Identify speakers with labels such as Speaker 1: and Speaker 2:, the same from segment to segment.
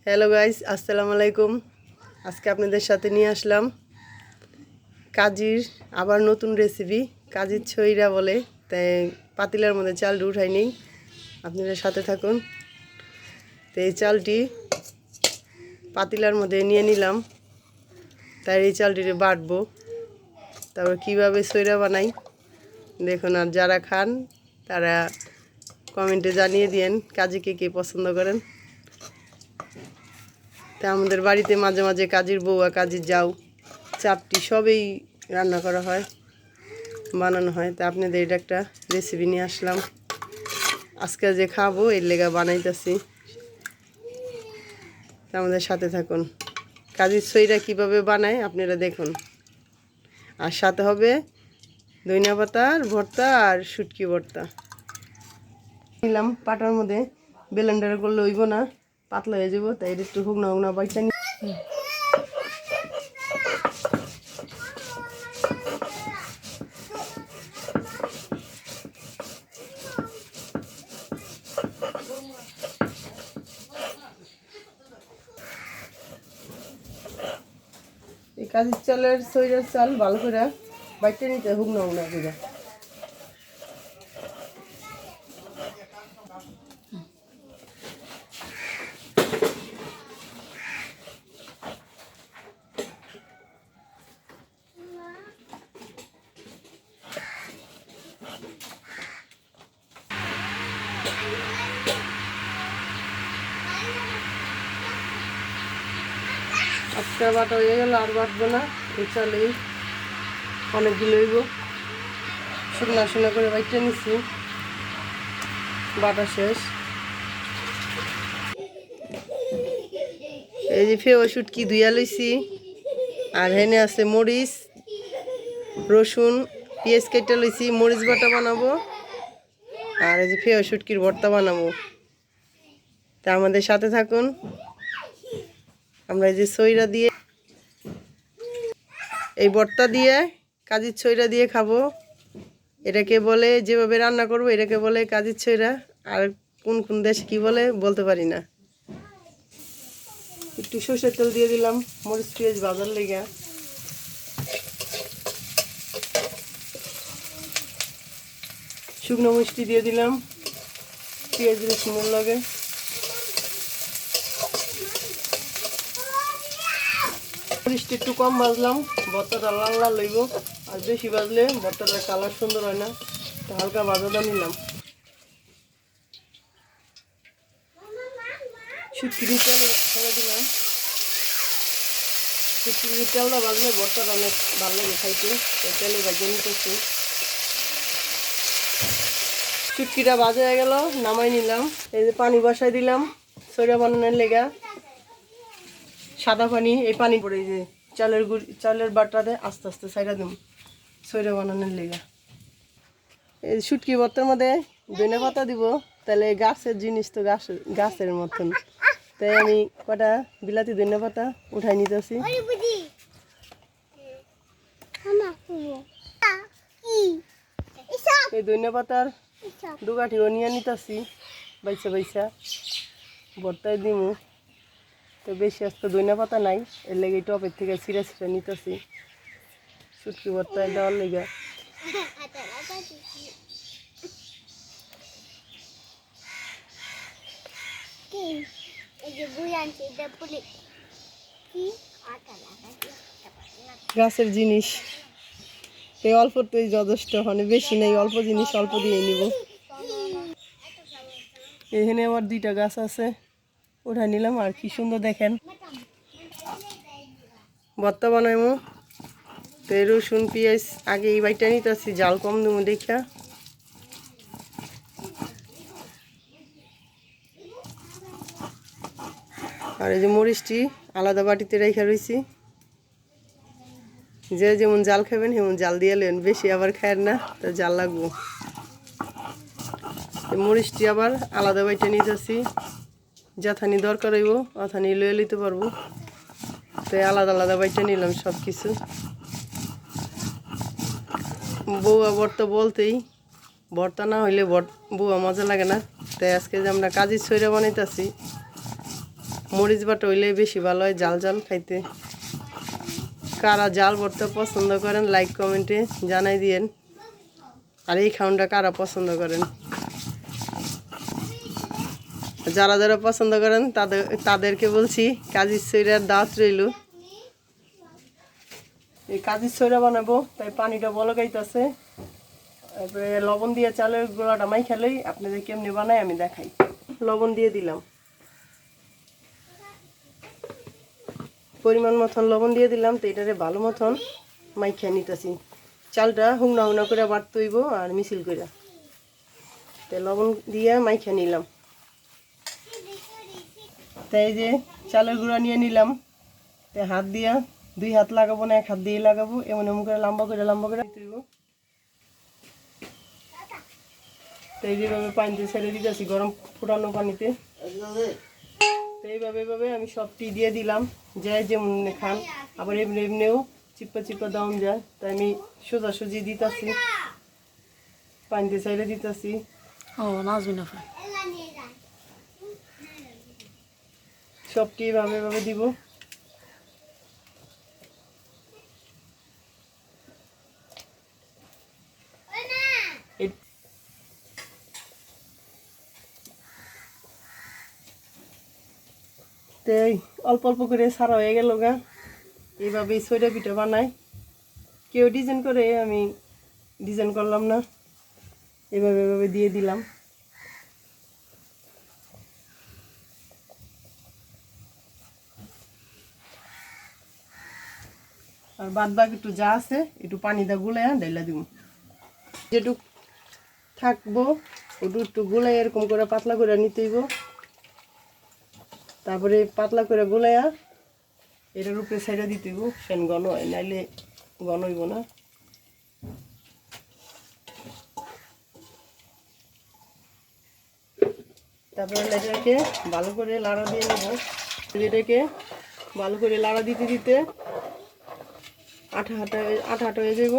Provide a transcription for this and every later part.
Speaker 1: Hello guys, আসসালামু আলাইকুম। আজকে আপনাদের সাথে নিয়ে আসলাম কাজির আবার নতুন রেসিপি। কাজির ছইরা বলে, তাই পাতিলার মধ্যে চালটা উঠাই নেই। আপনাদের সাথে থাকুন। তো এই চালটি পাতিলার মধ্যে নিয়ে নিলাম, তাই এই চালটিকে বাটবো। তারপর কীভাবে ছইরা বানাই দেখুন। আর যারা খান তারা কমেন্টে জানিয়ে দিয়েন কাজিকে কে পছন্দ করেন। তা আমাদের বাড়িতে মাঝে মাঝে কাজির বউয়া, কাজির যাও, চাপটি সবই রান্না করা হয়, বানানো হয়। তা আপনাদের এটা একটা রেসিপি নিয়ে আসলাম। আজকে যে খাবো এর লেগা বানাইতেছি, তা আমাদের সাথে থাকুন। কাজির ছইরা কীভাবে বানায় আপনারা দেখুন। আর সাথে হবে ধনিয়া পাতার ভর্তা আর শুটকি ভর্তা নিলাম। পাটার মধ্যে ব্লেন্ডার করলে হইব না, পাতলা হয়ে যাবো, তাই একটু হুগনা হুগনা বাইটা নি। এই কাজির চালের ছইরার চাল ভালো করে বাইটা নিতে হুগনা হুগনা করে। আজকে বাটা হয়ে গেল, আর বাটবো না। এই চালেই অনেকগুলো হইব। শুকনা শুকনা করে বাইটা নিচ্ছি, বাটা শেষ। এই যে ফেও শুটকি ধুইয়া লইছি, আর হেনে আছে মরিচ, রসুন, পেঁয়াজ কেটে লইছি। মরিচ বাটা বানাবো, আর এই যে ফেও শুটকির ভর্তা বানাবো। তা আমাদের সাথে থাকুন। আমরা এই যে ছইরা দিয়ে, এই ভর্তা দিয়ে কাজির ছইরা দিয়ে খাবো। এটাকে বলে, যেভাবে রান্না করবো এটাকে বলে কাজির ছইরা। আর কোন কোন দেশে কী বলে বলতে পারি না। একটু সর্ষের তেল দিয়ে দিলাম মরিচ পেঁয়াজ ভাজার লেগে। শুকনো মিষ্টি দিয়ে দিলাম পেঁয়াজ রসুনের লগে। মরিচটা একটু কম ভাজলাম, ভর্তাটা লাল লাল লইব। আর বেশি ভাজলে ভর্তাটার কালার সুন্দর হয় না, তো হালকা ভাজাটা নিলাম। শুটকির তেলে ছেড়ে দিলাম। শুটকির তেলটা ভাজলে ভর্তাটা অনেক ভালো লাগে খাইতে, তেলে ভাজিয়ে নিতেছি। শুটকিটা ভাজা হয়ে গেল, নামাই নিলাম। এই যে পানি বসাই দিলাম ছইরা বানানোর লেগা, সাদা পানি। এই পানি পরে এই যে চালের বাটাতে আস্তে আস্তে ছাইড়া দিম ছইরা বানানোর লেগা। এই শুটকি ভর্তার মধ্যে ধনিয়া পাতা দিব, তাহলে গাছের জিনিস তো গাছের মতন। তাই আমি কটা বিলাতি ধনিয়া পাতা উঠাই নিতেছি। এই ধনিয়া পাতার দুগাঠিও নিয়ে নিতেছি বাইসা বাইসা, ভর্তায় দিমু। তো বেশি আজকে ধনিয়া পাতা নাই, এর লেগে টপের থেকে ছিঁড়ে ছিঁড়ে নিতেছি শুটকি ভর্তায় দেওয়ার লেগে। গাছের জিনিস এই অল্পতেই যথেষ্ট, মানে বেশি নেই, অল্প জিনিস অল্প দিয়ে নিব। এখানে আমার 2টা গাছ আছে, উঠাই নিলাম। আর কি সুন্দর দেখেন ভর্তা বানাইমো। তো এই রসুন পেঁয়াজ আগে এই বাইটা নিতেছি, জাল কম দেবো দেখা। আর এই যে মরিচটি আলাদা বাটিতে রেখে রয়েছি। যে যেমন জাল খাবেন সেমন জাল দিয়ে নেন, বেশি আবার খায়েন না, তো জাল লাগবো। মরিচটি আবার আলাদা বাইটা নিতেছি, যথানি দরকার হইব অথানি লয়ে নিতে পারবো। তো আলাদা আলাদা বাইটা নিলাম সব কিছু। বউয়া ভর্তা বলতেই ভর্তা না হইলে বউয়া মজা লাগে না। তাই আজকে যে আমরা কাজির ছইরা বানাইতেছি, মরিচ বাটা হইলে বেশি ভালো হয় জাল জাল খাইতে। কারা জাল ভর্তা পছন্দ করেন লাইক কমেন্টে জানাই দিয়েন। আর এই খাউনটা কারা পছন্দ করেন, যারা যারা পছন্দ করেন তাদেরকে বলছি কাজির ছইরার দাওয়াত রইল। এই কাজির ছইরা বানাবো, তাই পানিটা বলকাইতেছে। তারপরে লবণ দিয়ে চালের গুঁড়াটা মাই খেলেই আপনাদের কেমনি বানাই আমি দেখাই। লবণ দিয়ে দিলাম, পরিমাণ মতন লবণ দিয়ে দিলাম। তো এটারে ভালো মতন মাইখা নিতেছি। চালটা হুংনা হুংনা করে বাটতে হইব আর মিছিল করে। তো লবণ দিয়ে মাইখা নিলাম। তাই যে চালের গুঁড়া নিয়ে নিলাম। তাই হাত দিয়া 2 হাত লাগাবো না, 1 হাত দিয়ে লাগাবো। এমন এমন করে লম্বা করে তুইব। তাই যেভাবে পানিতে ছেড়ে দিতেছি গরম ফুটানো পানিতে। তো এইভাবে আমি সবটি দিয়ে দিলাম। যাই যেমন খান, আবার এমনিও চিপ্পা চিপ্পা দাম যায়। তাই আমি সোজাসুজি দিতেছি, পানিতে ছেড়ে দিতেছি। সবটি এভাবে দিব। তো অল্প অল্প করে সারা হয়ে গেল গা। এইভাবে ছয়টা পিঠা বানাই। কেউ ডিজাইন করে, আমি ডিজাইন করলাম না, এভাবে দিয়ে দিলাম। আর বাদ বাকি একটু যা আছে একটু পানি দা গুলাই ঢাইলা দিব। যেটুক থাকবো ওটু একটু গুলাই এরকম করে পাতলা করে নিতে হইব। তারপরে পাতলা করে গুলাইয়া এটার উপরে ছেড়ে দিতে হইব। সেন ঘন হয়, নাইলে ঘন হইব না। তারপরে এটাকে ভালো করে লাড়া দিয়ে নেব। এটাকে ভালো করে লাড়া দিতে দিতে আঠা আঠা হয়ে যাব।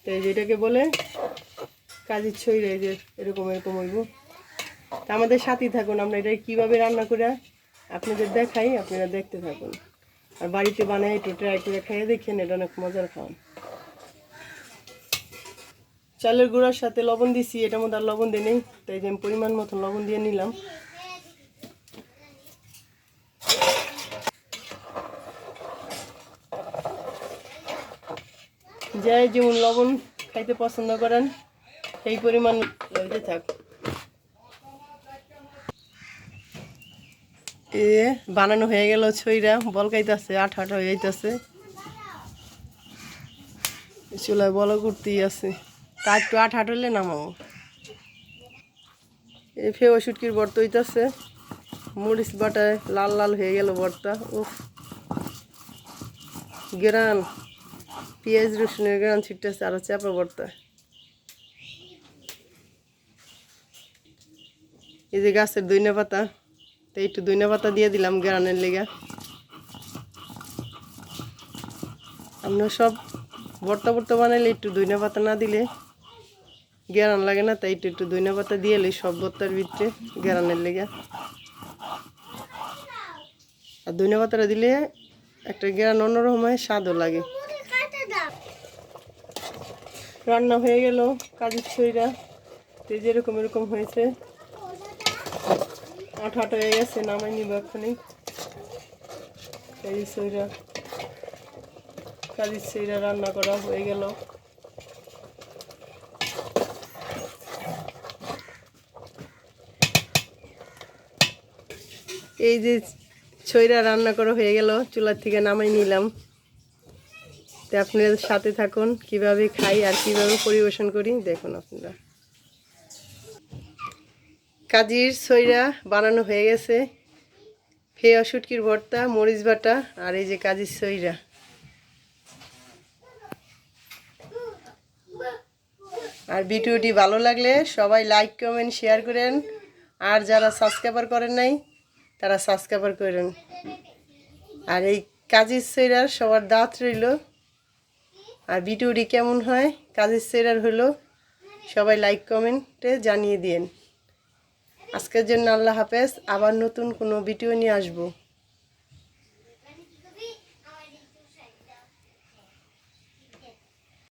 Speaker 1: তো যেটাকে বলে কাজির ছইরা, যে এরকম হইব। তা আমাদের সাথেই থাকুন, আমরা এটা কীভাবে রান্না করে আপনাদের দেখাই, আপনারা দেখতে থাকুন। আর বাড়িতে বানাই একটু ট্রাই করে খাইয়ে দেখেন, এটা অনেক মজার খাওয়ান। চালের গুঁড়ার সাথে লবণ দিছি, এটার মধ্যে আর লবণ দিয়ে নেই। তাই যে আমি পরিমাণ মতন লবণ দিয়ে নিলাম। যাই যেমন লবণ খাইতে পছন্দ করেন সেই পরিমাণ লইতে থাক। এ বানানো হয়ে গেল ছইরা, বলকাইতেছে, আঠা হয়ে যাইতেছে। চুলায় বল করতেই আছে। তা একটু আঠা হলে নামাবো। এই ফেও শুটকির ভর্তা হইতেছে। মরিচ বাটায় লাল লাল হয়ে গেল ভর্তা। উফ, গ্রান পেঁয়াজ রসুনের গ্রান ছিটতেছে। আরো চাপা ভর্তা। এই যে গাছের ধইনা পাতা, তো একটু ধইনা পাতা দিয়ে দিলাম গ্রানের লেগা। আমরা সব ভর্তা বানাইলে একটু ধইনা পাতা না দিলে গ্রান লাগে না। তাই একটু ধইনা পাতা দিয়ে এলে সব ভর্তার ভিতরে গ্রানের লেগা। আর ধইনা পাতাটা দিলে একটা গ্রান অন্যরকম হয়, স্বাদও লাগে। রান্না হয়ে গেল কাজির ছইরা। তো যেরকম এরকম হয়েছে, আঠা হয়ে গেছে, নামাই নিব এক্ষুনি। কাজির ছইরা রান্না করা হয়ে গেল। এই যে ছইরা রান্না করা হয়ে গেল, চুলার থেকে নামাই নিলাম। তো আপনাদের সাথে থাকুন, কিভাবে খাই আর কিভাবে পরিবেশন করি দেখুন আপনারা। কাজির ছইরা বানানো হয়ে গেছে। ফেয়া শুটকির ভর্তা, মরিচ বাটা আর এই যে কাজির ছইরা। আর ভিডিওটি ভালো লাগলে সবাই লাইক কমেন্ট শেয়ার করেন। আর যারা সাবস্ক্রাইবার করেন নাই তারা সাবস্ক্রাইবার করেন। আর এই কাজির ছইরার সবার দাঁত রইল। আর ভিডিওটি কেমন হয় কাজির ছইরার হলো সবাই লাইক কমেন্টে জানিয়ে দিন। আজকের জন্য আল্লাহ হাফেজ, আবার নতুন কোনো ভিডিও নিয়ে আসবো।